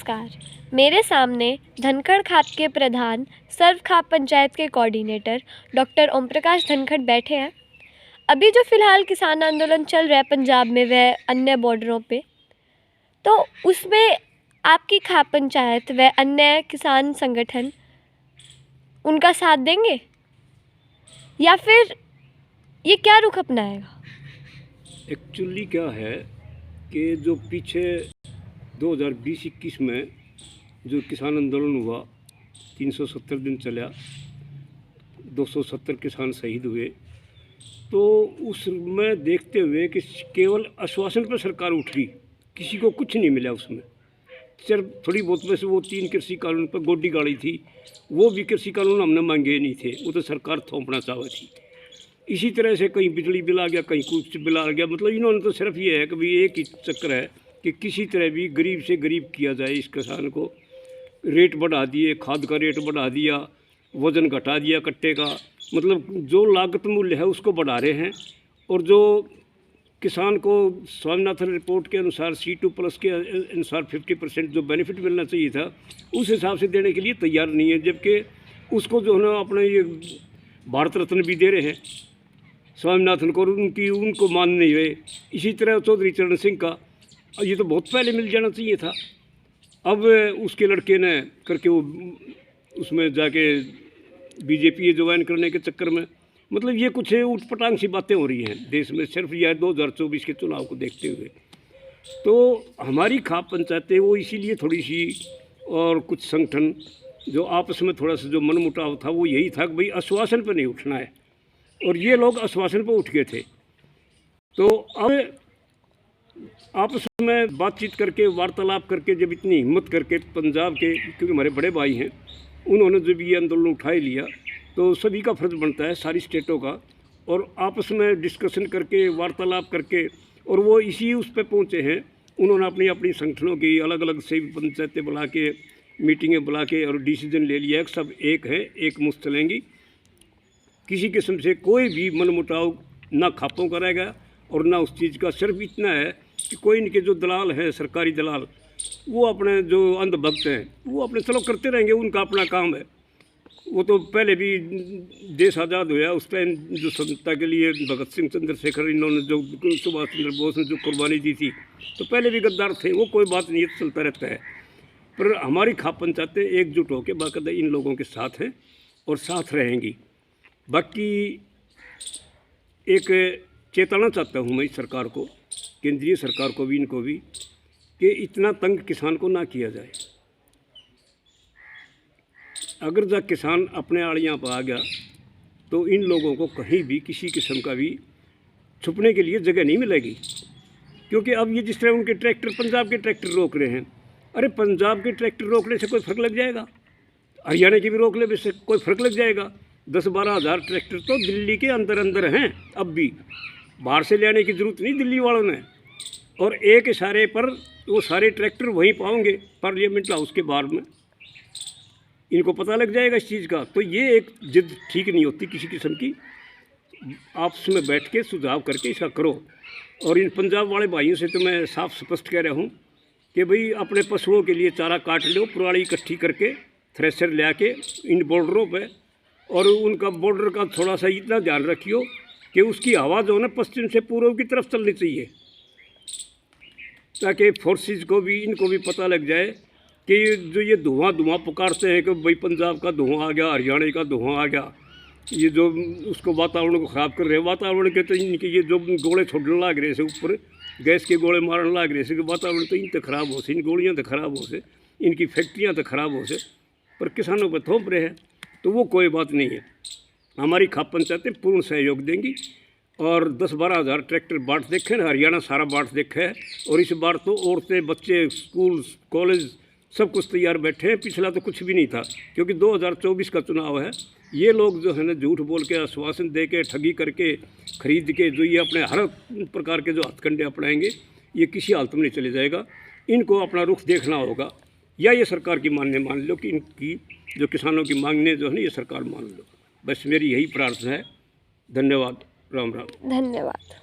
नमस्कार। मेरे सामने धनखड़ खाप के प्रधान सर्व खाप पंचायत के कोऑर्डिनेटर डॉक्टर ओम प्रकाश धनखड़ बैठे हैं। अभी जो फ़िलहाल किसान आंदोलन चल रहा है पंजाब में व अन्य बॉर्डरों पे, तो उसमें आपकी खाप पंचायत व अन्य किसान संगठन उनका साथ देंगे या फिर ये क्या रुख अपनाएगा? एक्चुअली क्या है कि जो पीछे 2020-21 में जो किसान आंदोलन हुआ, 370 दिन चला, 270 किसान शहीद हुए, तो उसमें देखते हुए कि केवल आश्वासन पर सरकार उठ रही, किसी को कुछ नहीं मिला उसमें। सिर्फ थोड़ी बहुत वैसे वो 3 कृषि कानून पर गोडी गाड़ी थी, वो भी कृषि कानून हमने मांगे नहीं थे, वो तो सरकार थोपना चाहती थी। इसी तरह से कहीं बिजली बिल आ गया, कहीं कुछ बिल आ गया। मतलब इन्होंने तो सिर्फ ये है कि भाई एक ही चक्कर है कि किसी तरह भी गरीब से गरीब किया जाए। इस किसान को रेट बढ़ा दिए, खाद का रेट बढ़ा दिया, वज़न घटा दिया कट्टे का, मतलब जो लागत मूल्य है उसको बढ़ा रहे हैं। और जो किसान को स्वामीनाथन रिपोर्ट के अनुसार C2+ के अनुसार 50% जो बेनिफिट मिलना चाहिए था, उस हिसाब से देने के लिए तैयार नहीं है। जबकि उसको जो है ना अपने ये भारत रत्न भी दे रहे हैं स्वामीनाथन को, उनको मान नहीं हुए। इसी तरह चौधरी चरण सिंह का ये तो बहुत पहले मिल जाना चाहिए था। अब उसके लड़के ने करके वो उसमें जाके बीजेपी ज्वाइन करने के चक्कर में, मतलब ये कुछ उठपटांग सी बातें हो रही हैं देश में, सिर्फ यह 2024 के चुनाव को देखते हुए। तो हमारी खाप पंचायतें वो इसीलिए थोड़ी सी, और कुछ संगठन जो आपस में थोड़ा सा जो मनमुटाव था वो यही था कि भाई आश्वासन पर नहीं उठना है, और ये लोग आश्वासन पर उठ गए थे। तो अब आपस में बातचीत करके, वार्तालाप करके, जब इतनी हिम्मत करके पंजाब के, क्योंकि हमारे बड़े भाई हैं, उन्होंने जब ये आंदोलन उठा ही लिया, तो सभी का फर्ज बनता है, सारी स्टेटों का, और आपस में डिस्कशन करके, वार्तालाप करके, और वो इसी उस पर पहुँचे हैं। उन्होंने अपनी अपनी संगठनों की अलग अलग से पंचायतें बुला के, मीटिंगें बुला के और डिसीजन ले लिया कि सब एक है, एक मुश्त चलेंगी। किसी किस्म से कोई भी मनमुटाव ना खापों का रहेगा और ना उस चीज़ का। सिर्फ इतना है कि कोई इनके जो दलाल हैं, सरकारी दलाल, वो अपने जो अंधभक्त हैं वो अपने चलो करते रहेंगे, उनका अपना काम है। वो तो पहले भी देश आज़ाद हुआ उस टाइम जो स्वतंत्रता के लिए भगत सिंह, चंद्रशेखर, इन्होंने जो सुभाष चंद्र बोस ने जो कुर्बानी दी थी, तो पहले भी गद्दार थे। वो कोई बात नहीं, चलता रहता है। पर हमारी खाप पंचायतें एकजुट होकर बाकायदा इन लोगों के साथ हैं और साथ रहेंगी। बाकी एक चेताना चाहता हूँ मैं इस सरकार को, केंद्रीय सरकार को भी, इनको भी, कि इतना तंग किसान को ना किया जाए। अगर जब किसान अपने आड़ियाँ पर आ गया तो इन लोगों को कहीं भी किसी किस्म का भी छुपने के लिए जगह नहीं मिलेगी। क्योंकि अब ये जिस तरह उनके ट्रैक्टर, पंजाब के ट्रैक्टर रोक रहे हैं, अरे पंजाब के ट्रैक्टर रोकने से कोई फ़र्क लग जाएगा? हरियाणा की भी रोक ले, इससे कोई फ़र्क लग जाएगा? 10-12 हज़ार ट्रैक्टर तो दिल्ली के अंदर अंदर हैं अब भी, बाहर से ले आने की ज़रूरत नहीं दिल्ली वालों ने। और एक इशारे पर वो सारे ट्रैक्टर वहीं पाओगे पार्लियामेंट हाउस के बाहर में, इनको पता लग जाएगा इस चीज़ का। तो ये एक जिद ठीक नहीं होती किसी किस्म की। आपस में बैठ के सुझाव करके इसका करो। और इन पंजाब वाले भाइयों से तो मैं साफ स्पष्ट कह रहा हूँ कि भाई अपने पशुओं के लिए चारा काट लो, पुरानी इकट्ठी करके थ्रेशर ले आके इन बॉर्डरों पे, और उनका बॉर्डर का थोड़ा सा इतना ध्यान रखियो कि उसकी हवा जो है ना पश्चिम से पूर्व की तरफ चलनी चाहिए, ताकि फोर्सेस को भी, इनको भी पता लग जाए कि जो ये धुआं पुकारते हैं कि भाई पंजाब का धुआं आ गया, हरियाणा का धुआं आ गया, ये जो उसको वातावरण को ख़राब कर रहे हैं। वातावरण के तो इनके ये जो गोले छोड़ने लग रहे से, ऊपर गैस के गोले मारने लग रहे से, कि वातावरण तो इनसे ख़राब हो से, इन गोलियाँ तो ख़राब हो से, इनकी फैक्ट्रियाँ तो ख़राब हो से, पर किसानों पर थोप रहे हैं। तो वो कोई बात नहीं है। हमारी खाप पंचायतें पूर्ण सहयोग देंगी। और 10-12 हज़ार ट्रैक्टर बाट देखे ना, हरियाणा सारा बाट देखा है। और इस बार तो औरतें, बच्चे, स्कूल, कॉलेज सब कुछ तैयार बैठे हैं। पिछला तो कुछ भी नहीं था, क्योंकि 2024 का चुनाव है। ये लोग जो है ना झूठ बोल के, आश्वासन दे के, ठगी करके, खरीद के, जो ये अपने हर प्रकार के जो हथकंडे अपनाएंगे, ये किसी हालत में नहीं चले जाएगा। इनको अपना रुख देखना होगा, या ये सरकार की मान लो कि इनकी जो किसानों की मांगने जो है ना ये सरकार मान लो। बस मेरी यही प्रार्थना है। धन्यवाद। राम राम। धन्यवाद।